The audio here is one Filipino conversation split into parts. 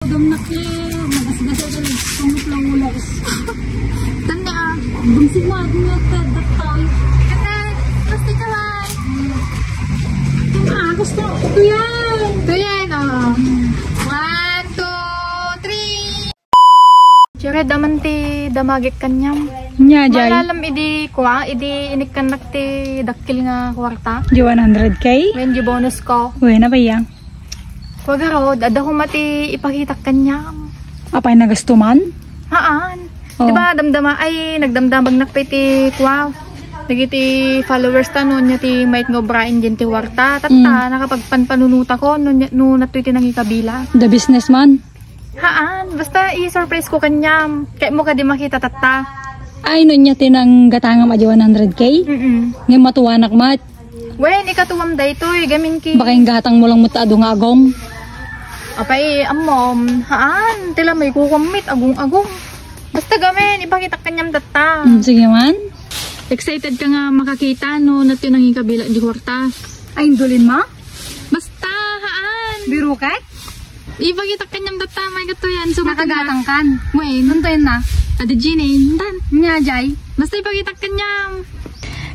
dam na kayo. Magasgasa ka lang. Pangit lang ulas. Tanda. Bungsig mo. Adi nga tatay. Kata. Basta ka ba? Gusto. Ito yan. Ito yan, oh. 1, 2, 3. Siyempre, daman ti damagik kanyam. Nya, Jai. Malalam, idi kuha. Idi inikkanak ti dakil nga kwarta. Di 100K? Ngayon, di bonus ko. Uy, na ba yan? Wag arod, ada ko mati ipakita kanyam. Apay nagastuman? Haan. Oh. Diba, damdama, ay, nagdamdamag nakpiti kuha. Nagiti followers ta nun, ti might ngo brain din ti warta. Tata, nakapagpanpanunuta ko, nun natoy ti nangikabila. The businessman? Haan, basta i-surprise ko kanyam. Kaya mo ka di makita tata. Ay, nun niya tinang gatangam adi 100K? Ngayon matuwanak mat. Wen, ikatuwam da ito, gamin ki. Baka yung gatang mo lang mutaado nga agong. Apay, amom, haan, tila may kukamit, agong-agong. Basta gamin, ipakita kanyam tata. Sige man. Excited ka nga makakita, no, nato nang ikabila di kwarta. Ay, indulin ma? Basta, haan. Biro ka? Ipakita kanyam tata, may gato yan. So, Nakagatang kan? Wen, Nuntayin na? adi Gini, dan. Nya, Jai. Basta ipakita kanyam.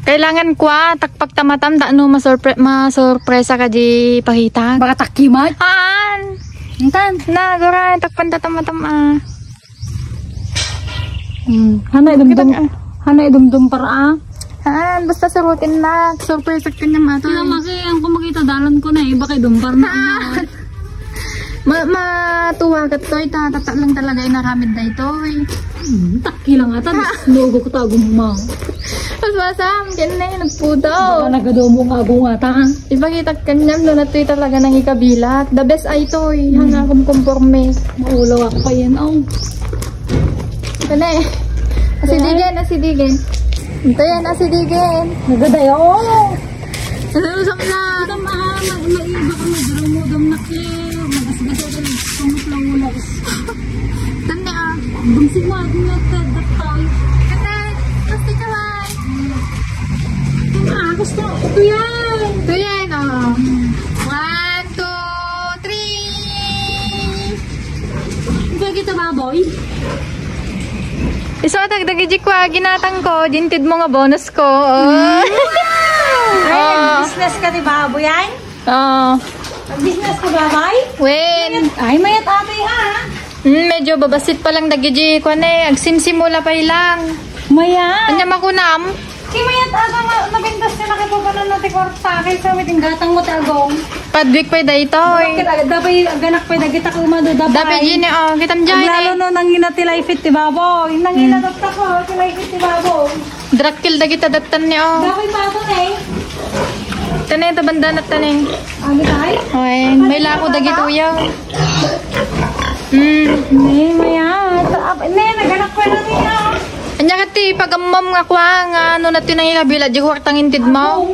Kailangan kwa, takpak tamatam, da no, masurpresa ka di pakita. Baka takimat? Haan. Intan. Na, gura, takpan tamatam, ah. Hanay dumdum para Haan, basta sarutin na. Surpresa kanyam ato. Kaya ang kumakita dalan ko na eh. Baka dumpar na. Matuwa ka to, itatata lang talaga inaramid na ito eh. Taki lang ata. Nugo ko tagong mo. Mas masam, ganyan, nagpudaw. Baka nagadomo nga agong ata. Ipakita kanyam, no na ito talaga nang ikabilat. The best ay ito eh, hanga kumkumporme. Maulaw ako pa yan, oh. Kane, asidigen. Ito yan, asidigen. Nagaday, oh. Nalusam na. Ito maiba ka madrumudam na kayo. Magasgasa ka lang. Pangit lang ulas. Tanda. Bungsig mo. Adi nga tatay. Kata, basta ka ba? Gusto. Ito yan. Ito yan, oh. 1, 2, 3. Ito kita baboy. Iso tagdagijik kwa, ginatang ko, dintid mo nga bonus ko. Oh. Ay, business ka di baboy ay? Oh. Business ka babay? Wen. Ay, mayat ate ha? Medyo babasit pa lang dagijik kwa ne, agsimsimula pa ilang. Mayat. Anya makunam? Si mayat aga nga, nabintas ka nakipapanan natin kwarta. Kaya sa may tinggatang mo tagong. Padwik pa da ito. Dabay, ganak pa dagita ka umado. Dapat yun eh, oh, kitam dyan Lalo eh. no, nangina tilayfit ti baboy. Nangina dapta ko, tilayfit ti baboy. Drakil dagita datan niya, oh. Dakoy bato eh. Tanay, tabanda na tanay. Ano tayo? Ay, may lako dagito yaw. Ne, mayat. Ne, naganak pa na niya. Anya kati, pagamam nga kwa nga, ano na ito nang ikabila, di kwartang intid mo.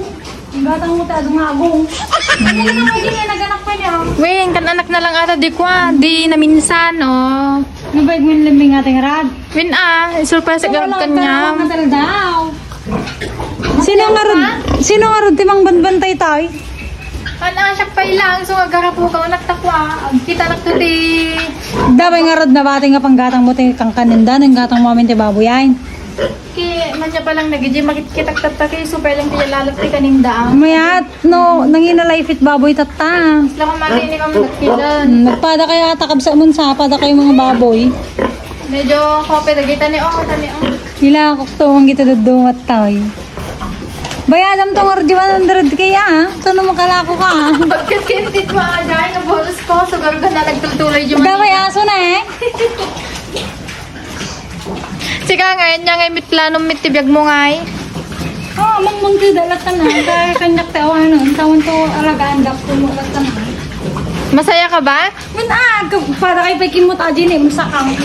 Ang gatang mo tayo nga agong. Ano na naman din naganak pa niya. Wen, kan anak na lang ata di kwa, di na minsan, oh. Nabayag mo yung lambing ating rad. Wen surprise agad kanya. Wala daw. Sino nga rod timang banbantay tayo? Ano, siya pa ilang, so agarapo ka, nagtakwa. Kita na to di. Dabay nga rod na bati nga panggatang mo tayo kang kaninda, ng gatang mo amin tayo baboyain. Ki, man siya palang nagiji, makikitak-tatak, super lang tiya lalap ti kaninda. Mayat, no, nangina life baboy tata. Isla ko mati ni mama nagkilan. Nagpada kaya takab sa munsa, pada kayo mga baboy. Medyo kope, dagita ni oh, tani oh. Hila ko to, ang kita dudungat tayo. Bayadam tong ordi 100 kaya ah. Saan mo kalako ka? Pagkat kintit mo agay, na bonus ko, so gano'n na nagtultuloy yung Daway aso na eh. Sika ngayon niya ngay mit planong mit tibiyag mo ngay. Oo, mangmang dalat na. Kaya kanyak tayo ano, tawon to alagaan gap ko mo alat na. Masaya ka ba? Para kay pekin mo taji ni, masakang.